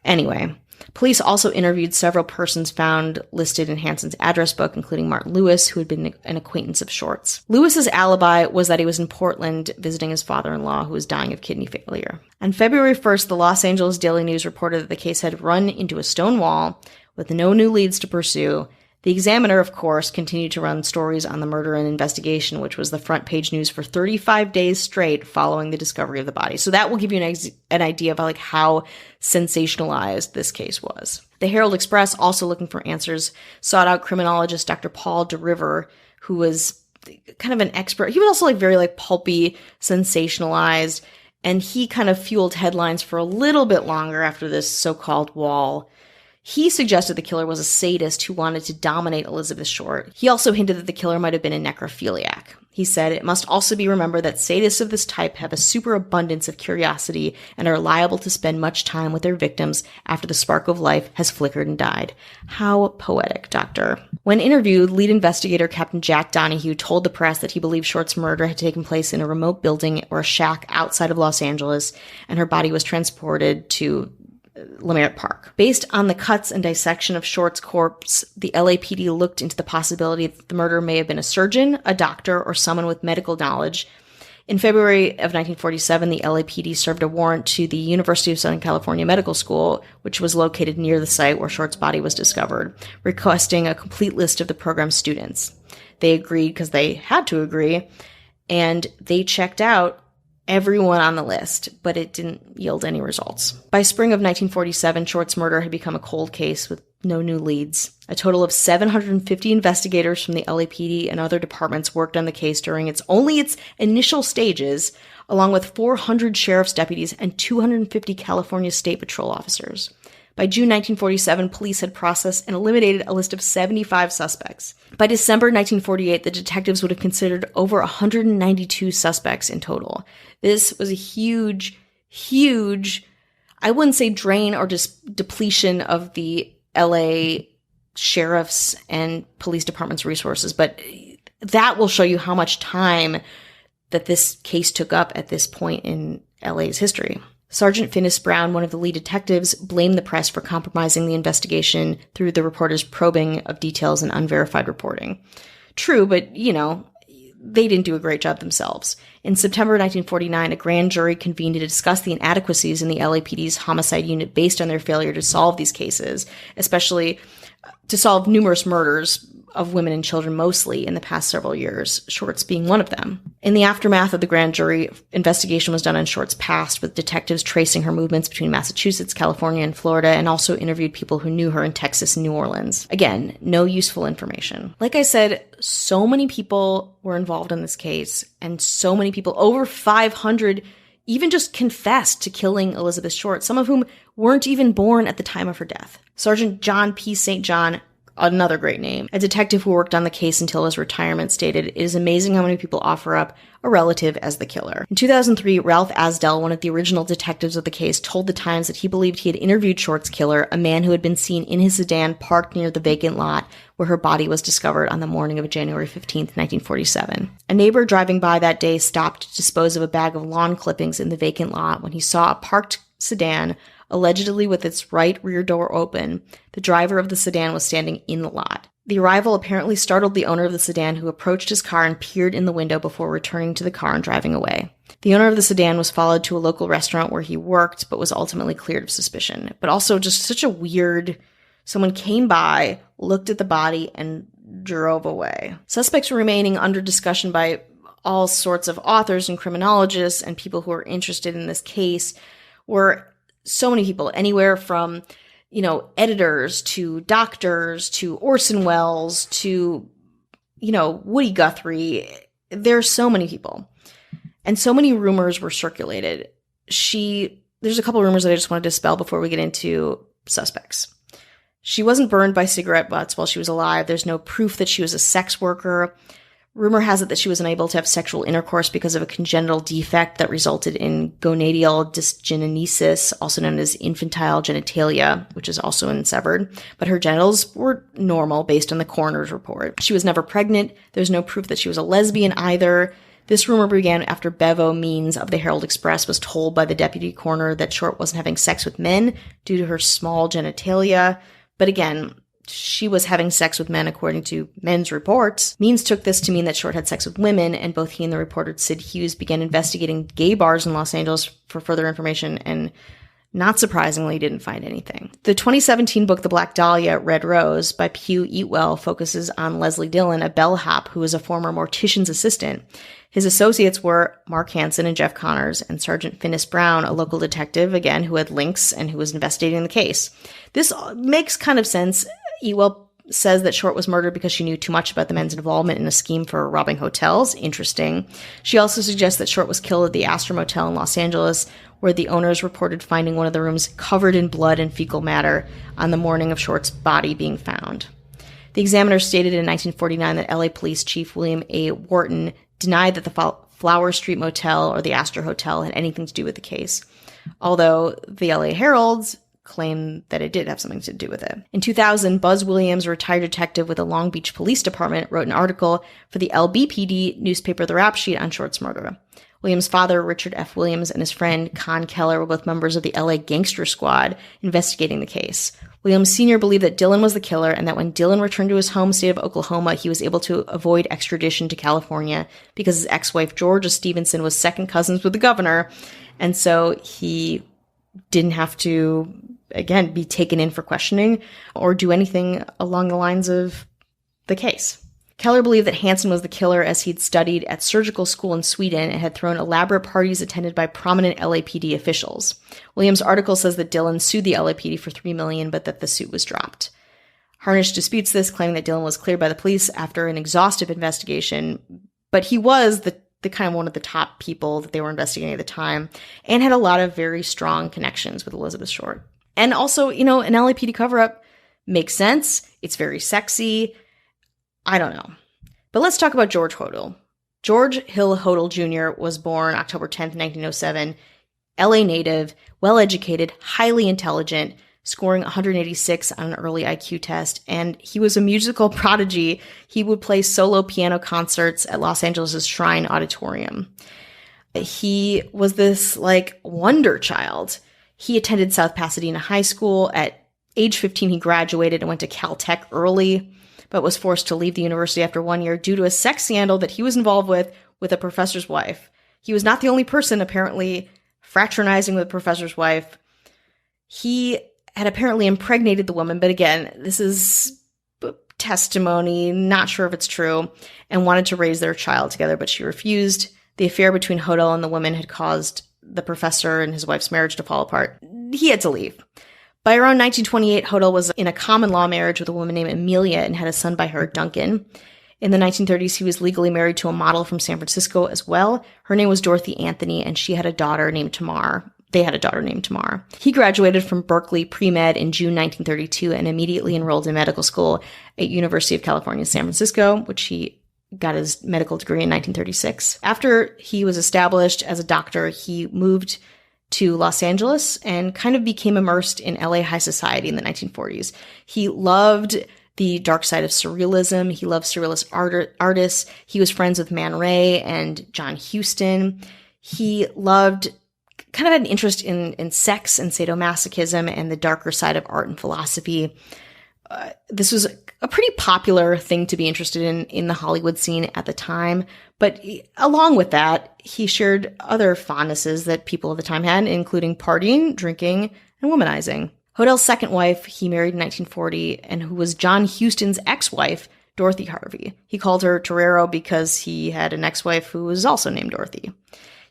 Anyway, police also interviewed several persons found listed in Hansen's address book, including Martin Lewis, who had been an acquaintance of Short's. Lewis's alibi was that he was in Portland visiting his father-in-law, who was dying of kidney failure. On February 1st, the Los Angeles Daily News reported that the case had run into a stone wall with no new leads to pursue. The Examiner, of course, continued to run stories on the murder and investigation, which was the front page news for 35 days straight following the discovery of the body. So that will give you an idea of how sensationalized this case was. The Herald Express, also looking for answers, sought out criminologist Dr. Paul DeRiver, who was kind of an expert. He was also very pulpy, sensationalized, and he kind of fueled headlines for a little bit longer after this so-called wall. He suggested the killer was a sadist who wanted to dominate Elizabeth Short. He also hinted that the killer might have been a necrophiliac. He said, "It must also be remembered that sadists of this type have a superabundance of curiosity and are liable to spend much time with their victims after the spark of life has flickered and died." How poetic, Doctor. When interviewed, lead investigator Captain Jack Donahue told the press that he believed Short's murder had taken place in a remote building or a shack outside of Los Angeles, and her body was transported to Leimert Park. Based on the cuts and dissection of Short's corpse, the LAPD looked into the possibility that the murderer may have been a surgeon, a doctor, or someone with medical knowledge. In February of 1947, the LAPD served a warrant to the University of Southern California Medical School, which was located near the site where Short's body was discovered, requesting a complete list of the program's students. They agreed because they had to agree, and they checked out everyone on the list, but it didn't yield any results. By spring of 1947, Short's murder had become a cold case with no new leads. A total of 750 investigators from the LAPD and other departments worked on the case during its initial stages, along with 400 sheriff's deputies and 250 California State Patrol officers. By June 1947, police had processed and eliminated a list of 75 suspects. By December 1948, the detectives would have considered over 192 suspects in total. This was a huge, I wouldn't say drain or just depletion of the LA sheriff's and police department's resources, but that will show you how much time that this case took up at this point in LA's history. Sergeant Finis Brown, one of the lead detectives, blamed the press for compromising the investigation through the reporters' probing of details and unverified reporting. True, but, they didn't do a great job themselves. In September 1949, a grand jury convened to discuss the inadequacies in the LAPD's homicide unit based on their failure to solve these cases, especially to solve numerous murders of women and children mostly in the past several years, Short's being one of them. In the aftermath of the grand jury, investigation was done on Short's past, with detectives tracing her movements between Massachusetts, California, and Florida, and also interviewed people who knew her in Texas and New Orleans. Again, no useful information. Like I said, so many people were involved in this case, and so many people, over 500, even just confessed to killing Elizabeth Short, some of whom weren't even born at the time of her death. Sergeant John P. St. John, another great name, a detective who worked on the case until his retirement, stated, "It is amazing how many people offer up a relative as the killer." In 2003, Ralph Asdell, one of the original detectives of the case, told the Times that he believed he had interviewed Short's killer, a man who had been seen in his sedan parked near the vacant lot where her body was discovered on the morning of January 15th, 1947. A neighbor driving by that day stopped to dispose of a bag of lawn clippings in the vacant lot when he saw a parked sedan, allegedly with its right rear door open. The driver of the sedan was standing in the lot. The arrival apparently startled the owner of the sedan, who approached his car and peered in the window before returning to the car and driving away. The owner of the sedan was followed to a local restaurant where he worked, but was ultimately cleared of suspicion. But also just such a weird, someone came by, looked at the body, and drove away. Suspects were remaining under discussion by all sorts of authors and criminologists and people who are interested in this case were so many people, anywhere from, editors to doctors to Orson Welles to, Woody Guthrie. There's so many people. And so many rumors were circulated. There's a couple of rumors that I just want to dispel before we get into suspects. She wasn't burned by cigarette butts while she was alive. There's no proof that she was a sex worker. Rumor has it that she was unable to have sexual intercourse because of a congenital defect that resulted in gonadal dysgenesis, also known as infantile genitalia, which is also unsevered. But her genitals were normal based on the coroner's report. She was never pregnant. There's no proof that she was a lesbian either. This rumor began after Bevo Means of the Herald Express was told by the deputy coroner that Short wasn't having sex with men due to her small genitalia. But again, she was having sex with men according to men's reports. Means took this to mean that Short had sex with women, and both he and the reporter Sid Hughes began investigating gay bars in Los Angeles for further information, and not surprisingly didn't find anything. The 2017 book The Black Dahlia, Red Rose by Pugh Eatwell focuses on Leslie Dillon, a bellhop who was a former mortician's assistant. His associates were Mark Hansen and Jeff Connors, and Sergeant Finis Brown, a local detective, again, who had links and who was investigating the case. This makes kind of sense. Ewell says that Short was murdered because she knew too much about the men's involvement in a scheme for robbing hotels. Interesting. She also suggests that Short was killed at the Astor Motel in Los Angeles, where the owners reported finding one of the rooms covered in blood and fecal matter on the morning of Short's body being found. The Examiner stated in 1949 that LA Police Chief William A. Wharton denied that the Flower Street Motel or the Astor Hotel had anything to do with the case, although the LA Herald claimed that it did have something to do with it. In 2000, Buzz Williams, a retired detective with the Long Beach Police Department, wrote an article for the LBPD newspaper The Rap Sheet on Short's murder. Williams' father, Richard F. Williams, and his friend Con Keller were both members of the LA Gangster Squad investigating the case. Williams Sr. believed that Dillon was the killer and that when Dillon returned to his home state of Oklahoma, he was able to avoid extradition to California because his ex-wife, Georgia Stevenson, was second cousins with the governor. And so he didn't have to, again, be taken in for questioning or do anything along the lines of the case. Keller believed that Hansen was the killer as he'd studied at surgical school in Sweden and had thrown elaborate parties attended by prominent LAPD officials. Williams' article says that Dillon sued the LAPD for $3 million, but that the suit was dropped. Harnish disputes this, claiming that Dillon was cleared by the police after an exhaustive investigation, but he was the kind of one of the top people that they were investigating at the time and had a lot of very strong connections with Elizabeth Short. And also, an LAPD cover-up makes sense. It's very sexy. I don't know. But let's talk about George Hodel. George Hill Hodel Jr. was born October 10th, 1907, LA native, well-educated, highly intelligent, scoring 186 on an early IQ test, and he was a musical prodigy. He would play solo piano concerts at Los Angeles' Shrine Auditorium. He was this, wonder child. He attended South Pasadena High School. At age 15, he graduated and went to Caltech early, but was forced to leave the university after 1 year due to a sex scandal that he was involved with a professor's wife. He was not the only person apparently fraternizing with a professor's wife. He had apparently impregnated the woman, but again, this is testimony, not sure if it's true, and wanted to raise their child together, but she refused. The affair between Hodel and the woman had caused the professor and his wife's marriage to fall apart. He had to leave. By around 1928, Hodel was in a common law marriage with a woman named Amelia and had a son by her, Duncan. In the 1930s, he was legally married to a model from San Francisco as well. Her name was Dorothy Anthony, and she had a daughter named Tamar. They had a daughter named Tamar. He graduated from Berkeley Pre-Med in June 1932 and immediately enrolled in medical school at University of California, San Francisco, which he got his medical degree in 1936. After he was established as a doctor, he moved to Los Angeles and kind of became immersed in LA high society in the 1940s. He loved the dark side of surrealism. He loved surrealist artists. He was friends with Man Ray and John Huston. He loved, kind of had an interest in sex and sadomasochism and the darker side of art and philosophy. This was a pretty popular thing to be interested in the Hollywood scene at the time. But along with that, he shared other fondnesses that people of the time had, including partying, drinking, and womanizing. Hodel's second wife, he married in 1940, and who was John Huston's ex-wife, Dorothy Harvey. He called her Torero because he had an ex-wife who was also named Dorothy.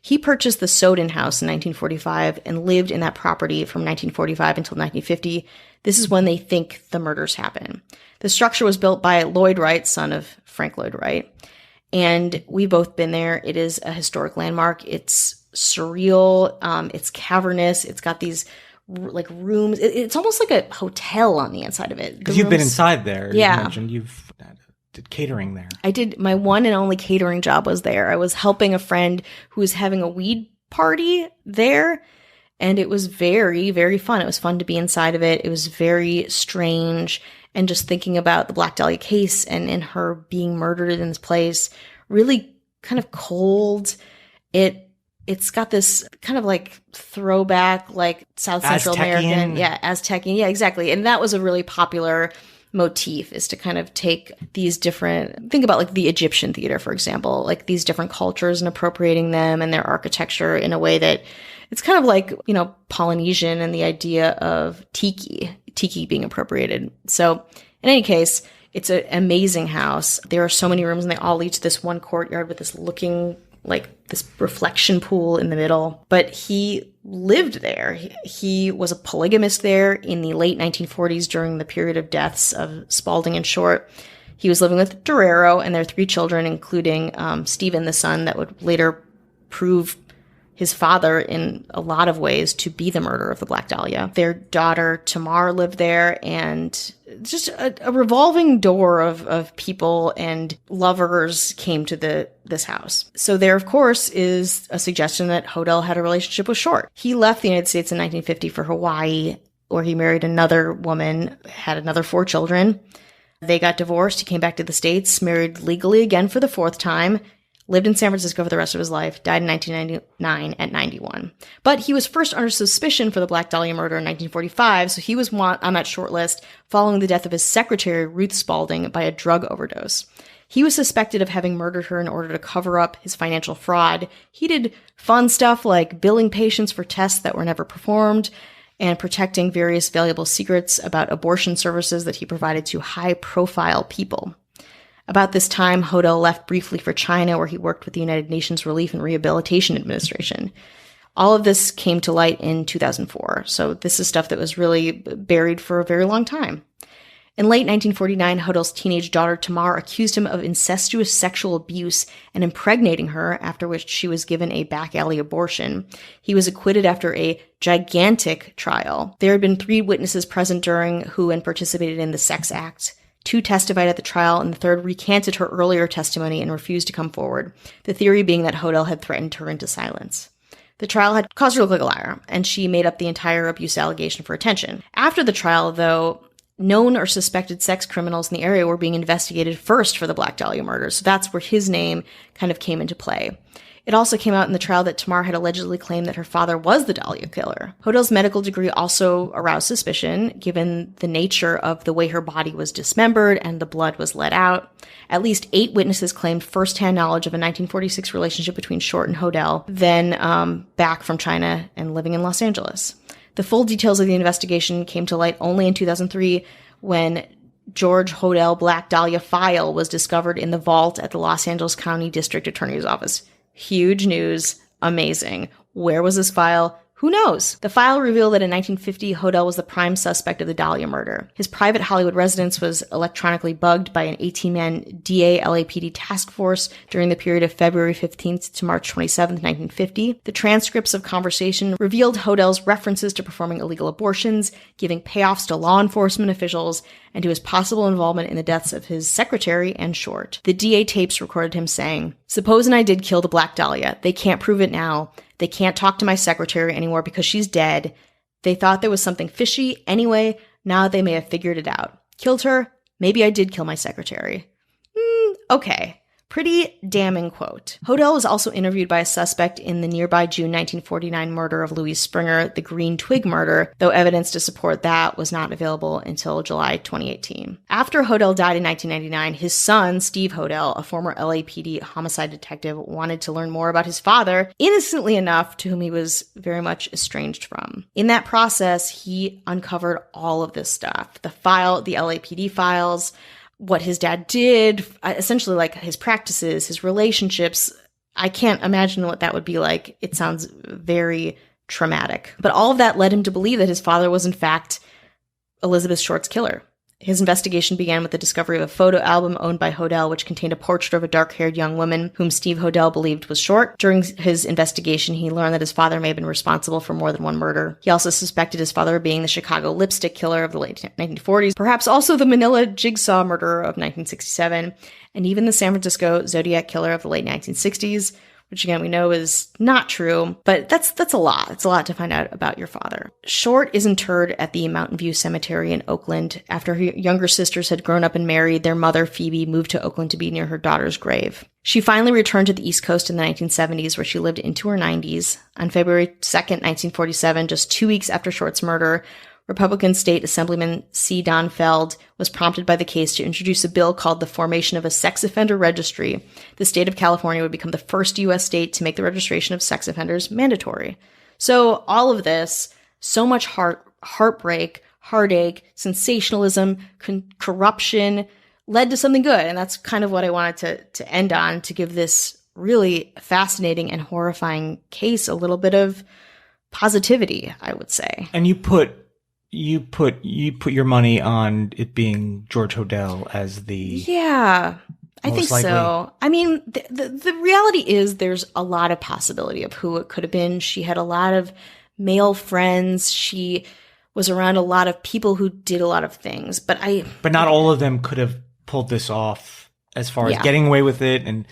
He purchased the Soden House in 1945 and lived in that property from 1945 until 1950. This is when they think the murders happen. The structure was built by Lloyd Wright, son of Frank Lloyd Wright. And we've both been there. It is a historic landmark. It's surreal. It's cavernous. It's got these rooms. It's almost like a hotel on the inside of it. Because you've been inside there. Yeah. You mentioned you've did catering there. I did. My one and only catering job was there. I was helping a friend who was having a weed party there. And it was very, very fun. It was fun to be inside of it. It was very strange. And just thinking about the Black Dahlia case and her being murdered in this place, really kind of cold. It's got this kind of throwback, South Central American. Yeah, Aztecian. Yeah, exactly. And that was a really popular motif, is to kind of take these different, think about the Egyptian theater, for example, these different cultures and appropriating them and their architecture in a way that it's kind of Polynesian and the idea of tiki being appropriated. So in any case, it's an amazing house. There are so many rooms and they all lead to this one courtyard with this looking this reflection pool in the middle. But he lived there. He was a polygamist there in the late 1940s during the period of deaths of Spalding and Short. He was living with Dorero and their 3 children, including Stephen, the son that would later prove his father in a lot of ways to be the murderer of the Black Dahlia. Their daughter Tamar lived there, and just a revolving door of people and lovers came to this house. So there, of course, is a suggestion that Hodel had a relationship with Short. He left the United States in 1950 for Hawaii, where he married another woman, had another 4 children. They got divorced. He came back to the States, married legally again for the 4th time, lived in San Francisco for the rest of his life, died in 1999 at 91. But he was first under suspicion for the Black Dahlia murder in 1945, so he was on that short list following the death of his secretary, Ruth Spalding, by a drug overdose. He was suspected of having murdered her in order to cover up his financial fraud. He did fun stuff like billing patients for tests that were never performed and protecting various valuable secrets about abortion services that he provided to high-profile people. About this time, Hodel left briefly for China, where he worked with the United Nations Relief and Rehabilitation Administration. All of this came to light in 2004, so this is stuff that was really buried for a very long time. In late 1949, Hodel's teenage daughter Tamar accused him of incestuous sexual abuse and impregnating her, after which she was given a back alley abortion. He was acquitted after a gigantic trial. There had been 3 witnesses present who participated in the sex act. 2 testified at the trial, and the 3rd recanted her earlier testimony and refused to come forward, the theory being that Hodel had threatened her into silence. The trial had caused her to look like a liar, and she made up the entire abuse allegation for attention. After the trial, though, known or suspected sex criminals in the area were being investigated first for the Black Dahlia murder, so that's where his name kind of came into play. It also came out in the trial that Tamar had allegedly claimed that her father was the Dahlia killer. Hodel's medical degree also aroused suspicion, given the nature of the way her body was dismembered and the blood was let out. At least 8 witnesses claimed firsthand knowledge of a 1946 relationship between Short and Hodel, then back from China and living in Los Angeles. The full details of the investigation came to light only in 2003 when George Hodel Black Dahlia file was discovered in the vault at the Los Angeles County District Attorney's Office. Huge news. Amazing. Where was this file? Who knows? The file revealed that in 1950, Hodel was the prime suspect of the Dahlia murder. His private Hollywood residence was electronically bugged by an 18-man DA LAPD task force during the period of February 15th to March 27th, 1950. The transcripts of conversation revealed Hodel's references to performing illegal abortions, giving payoffs to law enforcement officials, and to his possible involvement in the deaths of his secretary and Short. The DA tapes recorded him saying, "Supposing I did kill the Black Dahlia. They can't prove it now. They can't talk to my secretary anymore because she's dead. They thought there was something fishy. Anyway, now they may have figured it out. Killed her? Maybe I did kill my secretary." Okay. Pretty damning quote. Hodel was also interviewed by a suspect in the nearby June 1949 murder of Louise Springer, the Green Twig murder, though evidence to support that was not available until July 2018. After Hodel died in 1999, his son, Steve Hodel, a former LAPD homicide detective, wanted to learn more about his father, innocently enough, to whom he was very much estranged from. In that process, he uncovered all of this stuff. The LAPD files, what his dad did, essentially like his practices, his relationships. I can't imagine what that would be like. It sounds very traumatic. But all of that led him to believe that his father was in fact Elizabeth Short's killer. His investigation began with the discovery of a photo album owned by Hodel, which contained a portrait of a dark-haired young woman whom Steve Hodel believed was Short. During his investigation, he learned that his father may have been responsible for more than one murder. He also suspected his father of being the Chicago lipstick killer of the late 1940s, perhaps also the Manila Jigsaw murderer of 1967, and even the San Francisco Zodiac killer of the late 1960s, which again we know is not true, but that's a lot. It's a lot to find out about your father. Short is interred at the Mountain View Cemetery in Oakland. After her younger sisters had grown up and married, their mother, Phoebe, moved to Oakland to be near her daughter's grave. She finally returned to the East Coast in the 1970s, where she lived into her 90s. On February 2nd, 1947, just 2 weeks after Short's murder, Republican State Assemblyman C. Don Feld was prompted by the case to introduce a bill called the Formation of a Sex Offender Registry. The state of California would become the first U.S. state to make the registration of sex offenders mandatory. So all of this, so much heartbreak, heartache, sensationalism, corruption, led to something good. And that's kind of what I wanted to end on, to give this really fascinating and horrifying case a little bit of positivity, I would say. And you put your money on it being George Hodel as the... Yeah, I think likely. So. I mean, the reality is there's a lot of possibility of who it could have been. She had a lot of male friends. She was around a lot of people who did a lot of things. But not all of them could have pulled this off as far as getting away with it, and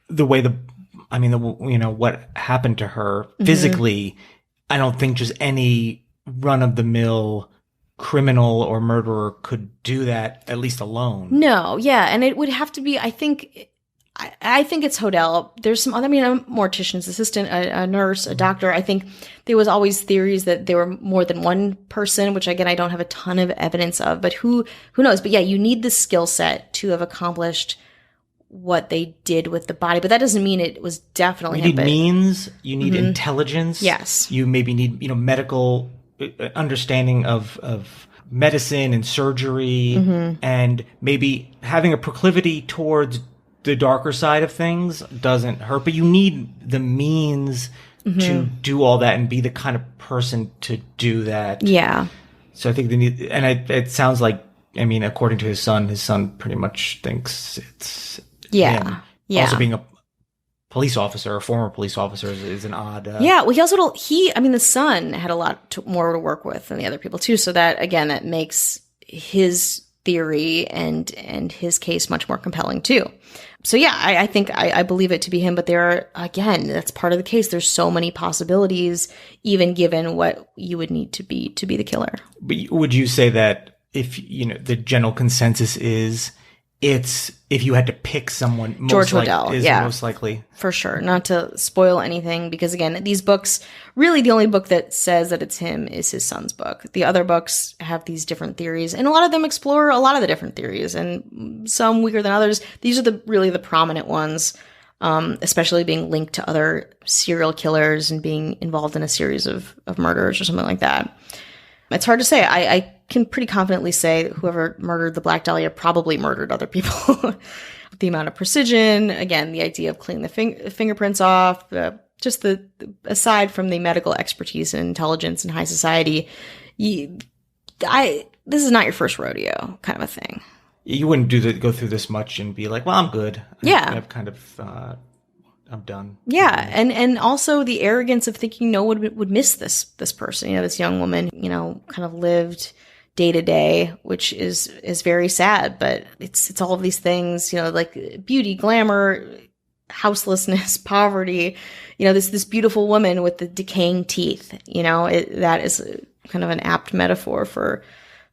the way what happened to her physically. Mm-hmm. I don't think just any run-of-the-mill criminal or murderer could do that, at least alone. No, yeah. And it would have to be, I think, I think it's Hodel. There's some other, I mean, a mortician's assistant, a nurse, a doctor. I think there was always theories that there were more than one person, which again, I don't have a ton of evidence of, but who knows? But yeah, you need the skill set to have accomplished what they did with the body, but that doesn't mean it was definitely you need means, you need intelligence. Yes. You maybe need, medical understanding of medicine and surgery, and maybe having a proclivity towards the darker side of things doesn't hurt, but you need the means to do all that and be the kind of person to do that. Yeah. So I think they need, and it sounds like, I mean, according to his son pretty much thinks it's him. Yeah. Also being a police officer, a former police officer is an odd. Yeah. Well, the son had a lot more to work with than the other people too. So that, again, that makes his theory and his case much more compelling too. So yeah, I think I believe it to be him, but there are, again, that's part of the case. There's so many possibilities, even given what you would need to be the killer. But would you say that if, the general consensus is if you had to pick someone, George Hodel is most likely? For sure. Not to spoil anything, because again, these books, really the only book that says that it's him is his son's book. The other books have these different theories, and a lot of them explore a lot of the different theories, and some weaker than others. These are really the prominent ones, especially being linked to other serial killers and being involved in a series of murders or something like that. It's hard to say. I can pretty confidently say whoever murdered the Black Dahlia probably murdered other people. The amount of precision, again, the idea of cleaning the fingerprints off, just aside from the medical expertise and intelligence in high society, this is not your first rodeo kind of a thing. You wouldn't go through this much and be like, well, I'm good. Yeah. I'm done. Yeah. And also the arrogance of thinking no one would miss this person, this young woman, kind of lived day to day, which is very sad, but it's all of these things, like beauty, glamour, houselessness, poverty, this beautiful woman with the decaying teeth, that is kind of an apt metaphor for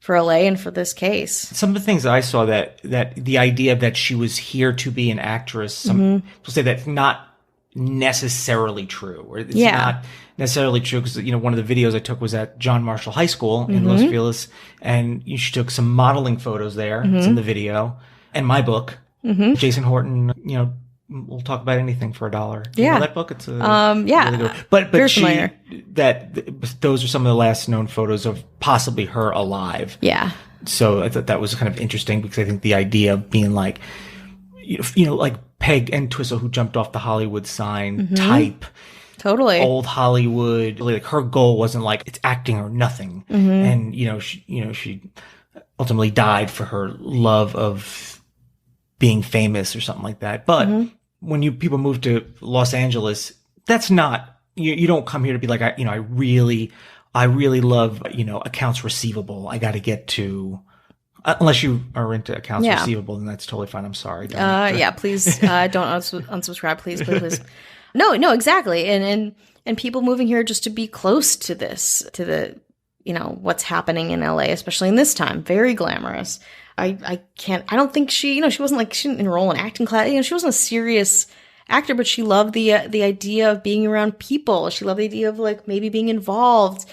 LA and for this case. Some of the things that I saw that the idea that she was here to be an actress, some people say that's not necessarily true, or it's not necessarily true, because one of the videos I took was at John Marshall High School in Los Feliz, and she took some modeling photos there. It's in the video, and my book, Jason Horton. We'll talk about anything for $1. Do you know that book? It's really good. But those are some of the last known photos of possibly her alive. Yeah. So I thought that was kind of interesting, because I think the idea of being like, like Peg Entwistle, who jumped off the Hollywood sign type. Totally. Old Hollywood. Like, her goal wasn't like it's acting or nothing. And she ultimately died for her love of being famous or something like that. But when people move to Los Angeles, that's not, you don't come here to be like, I really love, accounts receivable. I got to get to, unless you are into accounts receivable, then that's totally fine. I'm sorry. Please don't unsubscribe, please. No, exactly. And people moving here just to be close to this, to the, what's happening in LA, especially in this time, very glamorous. I don't think she didn't enroll in acting class. She wasn't a serious actor, but she loved the idea of being around people. She loved the idea of like maybe being involved.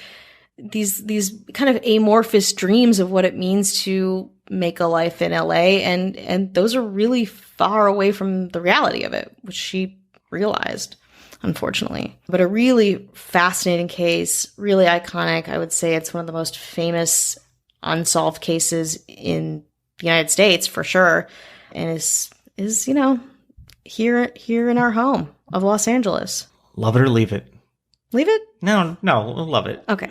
These kind of amorphous dreams of what it means to make a life in LA. And those are really far away from the reality of it, which she realized, unfortunately. But a really fascinating case, really iconic. I would say it's one of the most famous unsolved cases in the United States for sure, and is here in our home of Los Angeles. Love it or leave it. Leave it? No, we'll love it. Okay.